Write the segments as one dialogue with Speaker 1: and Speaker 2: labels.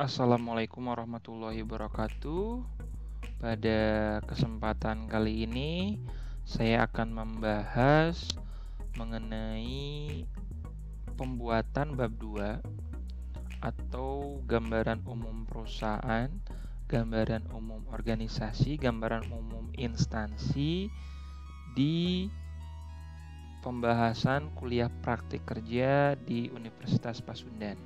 Speaker 1: Assalamualaikum warahmatullahi wabarakatuh. Pada kesempatan kali ini saya akan membahas mengenai pembuatan bab 2 atau gambaran umum perusahaan, gambaran umum organisasi, gambaran umum instansi di pembahasan kuliah praktik kerja di Universitas Pasundan,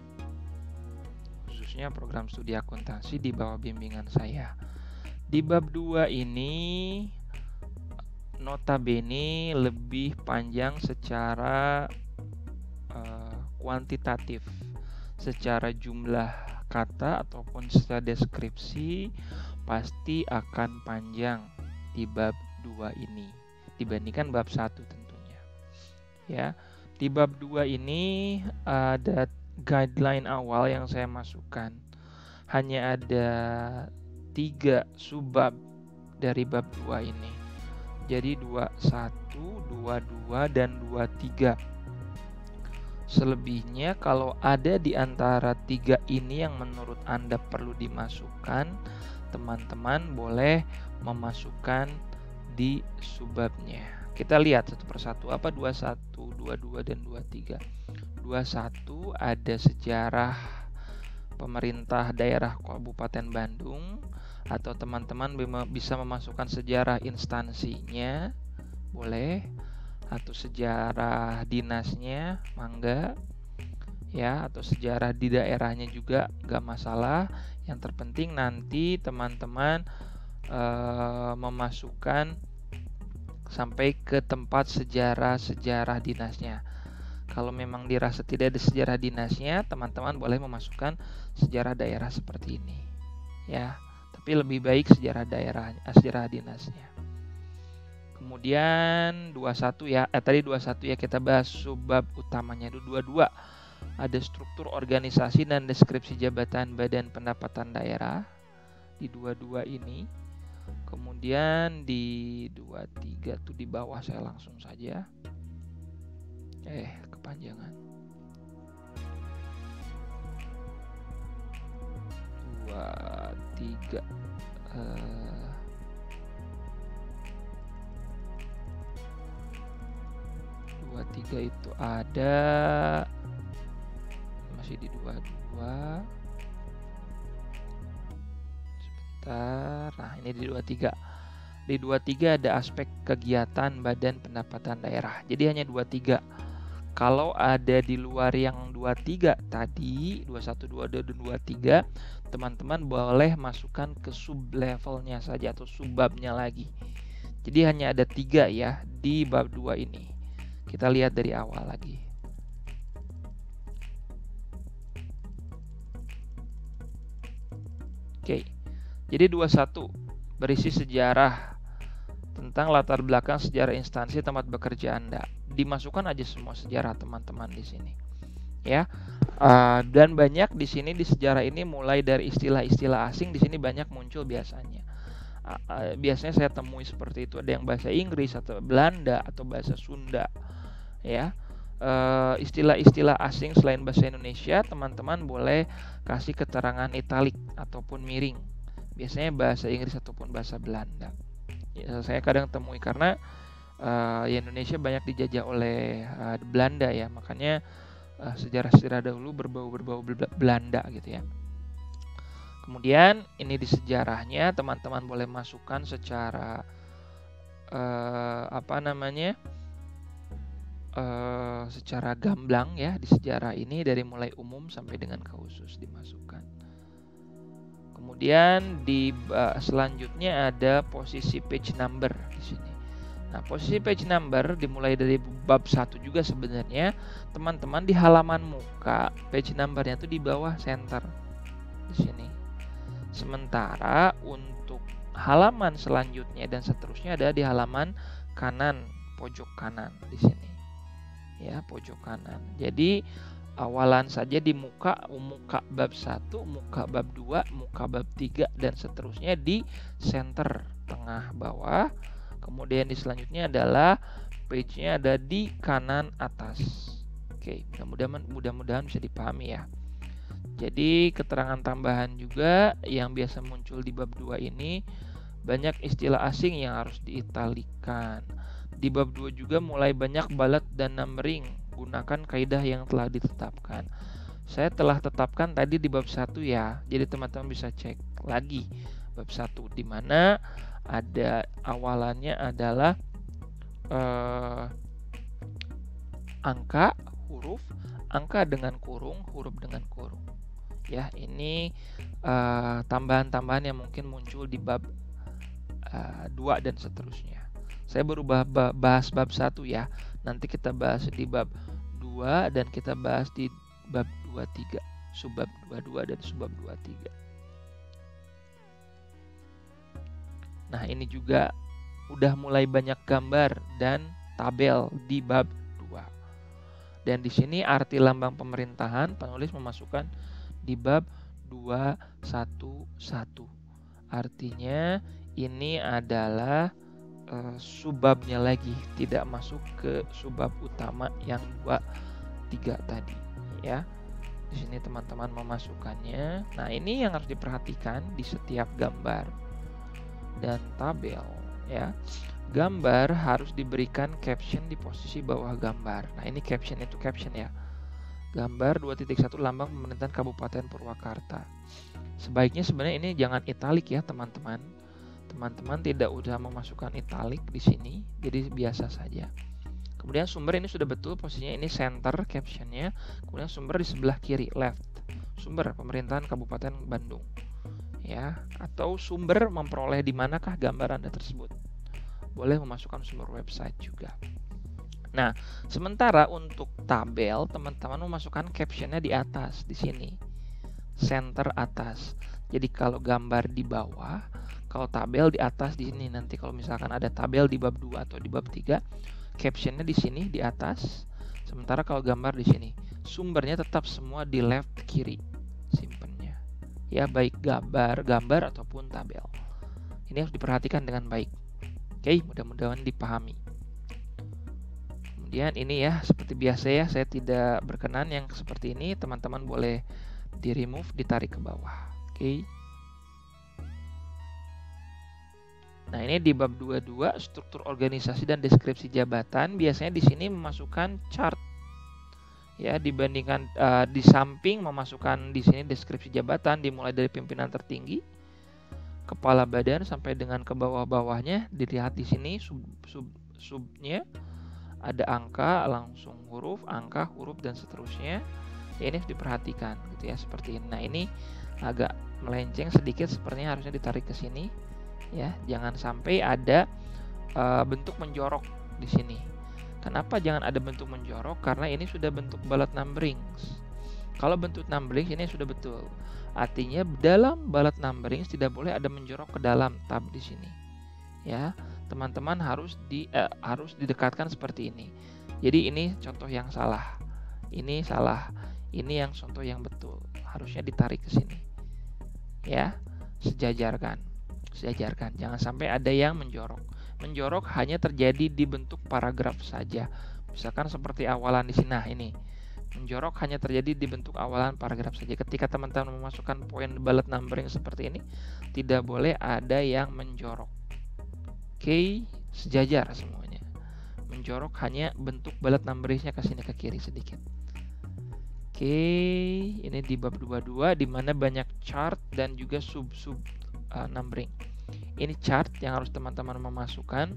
Speaker 1: khususnya program studi akuntansi di bawah bimbingan saya. Di bab 2 ini notabene lebih panjang secara kuantitatif, secara jumlah kata ataupun secara deskripsi pasti akan panjang di bab 2 ini dibandingkan bab 1 tentunya. Ya, di bab 2 ini ada guideline awal yang saya masukkan. Hanya ada 3 subbab dari bab 2 ini. Jadi 21, 22, dan 23. Selebihnya kalau ada di antara 3 ini yang menurut Anda perlu dimasukkan, teman-teman boleh memasukkan di subbabnya. Kita lihat satu persatu apa 21, 22, dan 23. 21 ada sejarah pemerintah daerah Kabupaten Bandung, atau teman-teman bisa memasukkan sejarah instansinya, boleh, atau sejarah dinasnya, mangga ya, atau sejarah di daerahnya juga gak masalah. Yang terpenting nanti teman-teman memasukkan sampai ke tempat sejarah dinasnya. Kalau memang dirasa tidak ada sejarah dinasnya, teman-teman boleh memasukkan sejarah daerah seperti ini ya, tapi lebih baik sejarah dinasnya. Kemudian 21 ya, tadi 21 ya kita bahas subbab utamanya. 22 ada struktur organisasi dan deskripsi jabatan badan pendapatan daerah di 22 ini. Kemudian di 23 tuh di bawah saya langsung saja. Kepanjangan. 23 23 itu ada masih di 22. Sebentar. Nah, ini di 23. Di 23 ada aspek kegiatan badan pendapatan daerah. Jadi hanya 23. Kalau ada di luar yang 23 tadi, 21, 22, dan 23, teman-teman boleh masukkan ke sub-levelnya saja atau subbabnya lagi. Jadi hanya ada 3 ya di bab 2 ini. Kita lihat dari awal lagi. Oke. Jadi 21 berisi sejarah tentang latar belakang sejarah instansi tempat bekerja Anda. Dimasukkan aja semua sejarah teman-teman di sini, ya. Dan banyak di sini di sejarah ini mulai dari istilah-istilah asing di sini banyak muncul biasanya. Biasanya saya temui seperti itu, ada yang bahasa Inggris atau Belanda atau bahasa Sunda, ya. Istilah-istilah asing selain bahasa Indonesia, teman-teman boleh kasih keterangan italik ataupun miring. Biasanya bahasa Inggris ataupun bahasa Belanda. Ya, saya kadang temui karena Indonesia banyak dijajah oleh Belanda ya, makanya sejarah-sejarah dahulu berbau Belanda gitu ya. Kemudian ini di sejarahnya teman-teman boleh masukkan secara secara gamblang ya di sejarah ini, dari mulai umum sampai dengan khusus dimasukkan. Kemudian di selanjutnya ada posisi page number di sini. Nah, posisi page number dimulai dari bab 1 juga sebenarnya. Teman-teman di halaman muka page numbernya itu di bawah center di sini. Sementara untuk halaman selanjutnya dan seterusnya ada di halaman kanan, pojok kanan di sini. Ya, pojok kanan. Jadi awalan saja di muka bab 1, muka bab 2, muka bab 3 dan seterusnya di center tengah bawah. Kemudian di selanjutnya adalah page-nya ada di kanan atas. Oke, mudah-mudahan bisa dipahami ya. Jadi keterangan tambahan juga yang biasa muncul di bab 2 ini, banyak istilah asing yang harus diitalikan. Di bab 2 juga mulai banyak balet dan numbering, gunakan kaidah yang telah ditetapkan. Saya telah tetapkan tadi di bab 1 ya, jadi teman-teman bisa cek lagi bab 1 di mana ada awalannya adalah angka, huruf, angka dengan kurung, huruf dengan kurung. Ya, ini tambahan-tambahan yang mungkin muncul di bab 2 dan seterusnya. Saya baru bahas bab 1 ya. Nanti kita bahas di bab 2 dan kita bahas di bab 23, subbab 22 dan subbab 23. Nah, ini juga udah mulai banyak gambar dan tabel di bab 2. Dan di sini arti lambang pemerintahan penulis memasukkan di bab 211. Artinya ini adalah subbabnya lagi, tidak masuk ke subbab utama yang 2-3 tadi ya. Di sini teman-teman memasukkannya. Nah, ini yang harus diperhatikan di setiap gambar dan tabel ya. Gambar harus diberikan caption di posisi bawah gambar. Nah, ini caption itu caption ya. Gambar 2.1 lambang pemerintahan Kabupaten Purwakarta. Sebaiknya sebenarnya ini jangan italik ya teman-teman. Teman-teman tidak udah memasukkan italik di sini, jadi biasa saja. Kemudian sumber ini sudah betul posisinya, ini center captionnya. Kemudian sumber di sebelah kiri left. Sumber pemerintahan Kabupaten Bandung. Ya, atau sumber memperoleh di manakah gambar Anda tersebut. Boleh memasukkan sumber website juga. Nah, sementara untuk tabel, teman-teman memasukkan captionnya di atas, di sini. Center atas. Jadi kalau gambar di bawah, kalau tabel di atas di sini. Nanti kalau misalkan ada tabel di bab 2 atau di bab 3, captionnya di sini, di atas. Sementara kalau gambar di sini. Sumbernya tetap semua di left, kiri. Simpennya. Ya, baik gambar ataupun tabel. Ini harus diperhatikan dengan baik. Oke, mudah-mudahan dipahami. Kemudian ini ya, seperti biasa ya, saya tidak berkenan yang seperti ini, teman-teman boleh di remove, ditarik ke bawah. Oke. Nah, ini di bab 22 struktur organisasi dan deskripsi jabatan, biasanya di sini memasukkan chart. Ya, dibandingkan di samping memasukkan di sini deskripsi jabatan dimulai dari pimpinan tertinggi, kepala badan sampai dengan ke bawah-bawahnya, dilihat di sini subnya. Ada angka, langsung huruf, angka, huruf, dan seterusnya. Ya, ini harus diperhatikan gitu ya, seperti ini. Nah, ini agak melenceng sedikit, sepertinya harusnya ditarik ke sini. Ya, jangan sampai ada bentuk menjorok di sini. Kenapa jangan ada bentuk menjorok? Karena ini sudah bentuk bullet numbering. Kalau bentuk numbering ini sudah betul. Artinya dalam bullet numbering tidak boleh ada menjorok ke dalam tab di sini. Ya, teman-teman harus didekatkan seperti ini. Jadi ini contoh yang salah. Ini salah. Ini yang contoh yang betul. Harusnya ditarik ke sini. Ya, sejajarkan. Jangan sampai ada yang menjorok. Menjorok hanya terjadi di bentuk paragraf saja. Misalkan seperti awalan di sini. Nah, ini. Menjorok hanya terjadi di bentuk awalan paragraf saja. Ketika teman-teman memasukkan poin bullet numbering seperti ini, tidak boleh ada yang menjorok. Oke, sejajar semuanya. Menjorok hanya bentuk bullet numberingnya ke sini, ke kiri sedikit. Oke, ini di bab 22 di mana banyak chart dan juga sub numbering. Ini chart yang harus teman-teman memasukkan.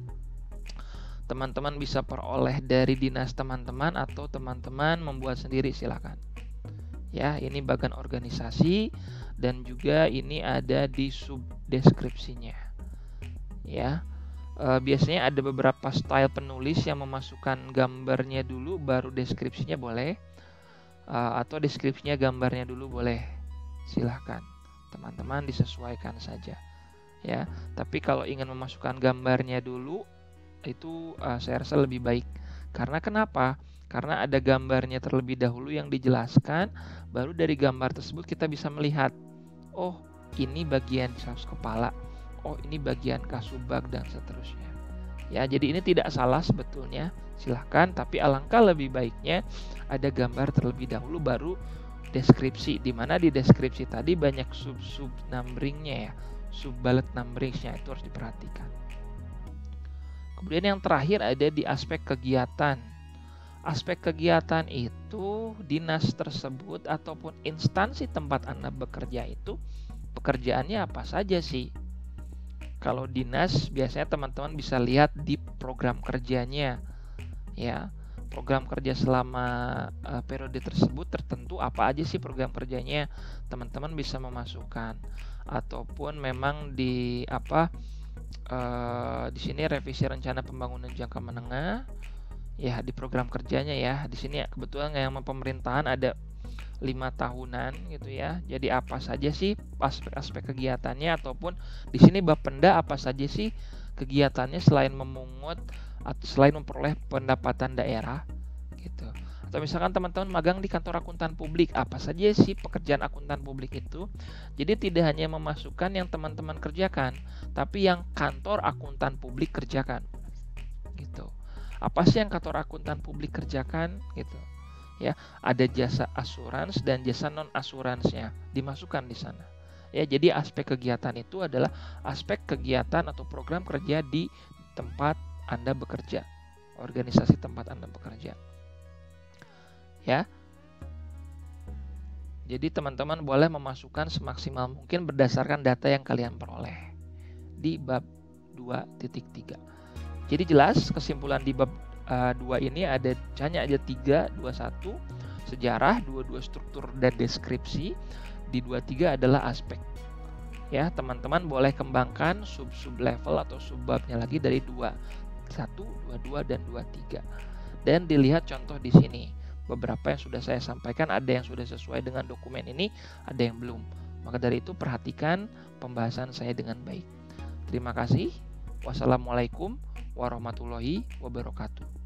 Speaker 1: Teman-teman bisa peroleh dari dinas teman-teman atau teman-teman membuat sendiri, silakan. Ya, ini bagian organisasi dan juga ini ada di sub deskripsinya. Ya. Biasanya ada beberapa style penulis yang memasukkan gambarnya dulu baru deskripsinya boleh, atau deskripsinya gambarnya dulu boleh, silahkan teman-teman disesuaikan saja ya. Tapi kalau ingin memasukkan gambarnya dulu itu saya rasa lebih baik. Karena kenapa? Karena ada gambarnya terlebih dahulu yang dijelaskan, baru dari gambar tersebut kita bisa melihat, oh ini bagian saus kepala, oh ini bagian kasubag dan seterusnya. Ya, jadi ini tidak salah sebetulnya, silahkan. Tapi alangkah lebih baiknya ada gambar terlebih dahulu baru deskripsi, di mana di deskripsi tadi banyak sub numbering-nya ya, sub bullet numbering-nya itu harus diperhatikan. Kemudian yang terakhir ada di aspek kegiatan. Aspek kegiatan itu dinas tersebut ataupun instansi tempat Anda bekerja itu pekerjaannya apa saja sih? Kalau dinas biasanya teman-teman bisa lihat di program kerjanya ya. Program kerja selama periode tersebut tertentu apa aja sih program kerjanya, teman-teman bisa memasukkan. Ataupun memang di di sini revisi rencana pembangunan jangka menengah ya, di program kerjanya ya. Di sini kebetulan yang pemerintahan ada 5 tahunan gitu ya. Jadi apa saja sih aspek-aspek kegiatannya, ataupun di sini Bapenda apa saja sih kegiatannya selain memungut atau selain memperoleh pendapatan daerah gitu. Atau misalkan teman-teman magang di kantor akuntan publik, apa saja sih pekerjaan akuntan publik itu. Jadi tidak hanya memasukkan yang teman-teman kerjakan, tapi yang kantor akuntan publik kerjakan gitu. Apa sih yang kantor akuntan publik kerjakan gitu ya. Ada jasa asurans dan jasa non asuransnya dimasukkan di sana ya. Jadi aspek kegiatan itu adalah aspek kegiatan atau program kerja di tempat Anda bekerja, organisasi tempat Anda bekerja ya. Jadi teman-teman boleh memasukkan semaksimal mungkin berdasarkan data yang kalian peroleh di bab 2.3. Jadi jelas kesimpulan di bab 2 ini hanya ada 3, 21 sejarah, 22 struktur dan deskripsi, di 23 adalah aspek. Ya, teman-teman boleh kembangkan sub level atau sub babnya lagi dari 21, 22 dan 23. Dan dilihat contoh di sini. Beberapa yang sudah saya sampaikan, ada yang sudah sesuai dengan dokumen ini, ada yang belum. Maka dari itu perhatikan pembahasan saya dengan baik. Terima kasih. Wassalamualaikum warahmatullahi wabarakatuh.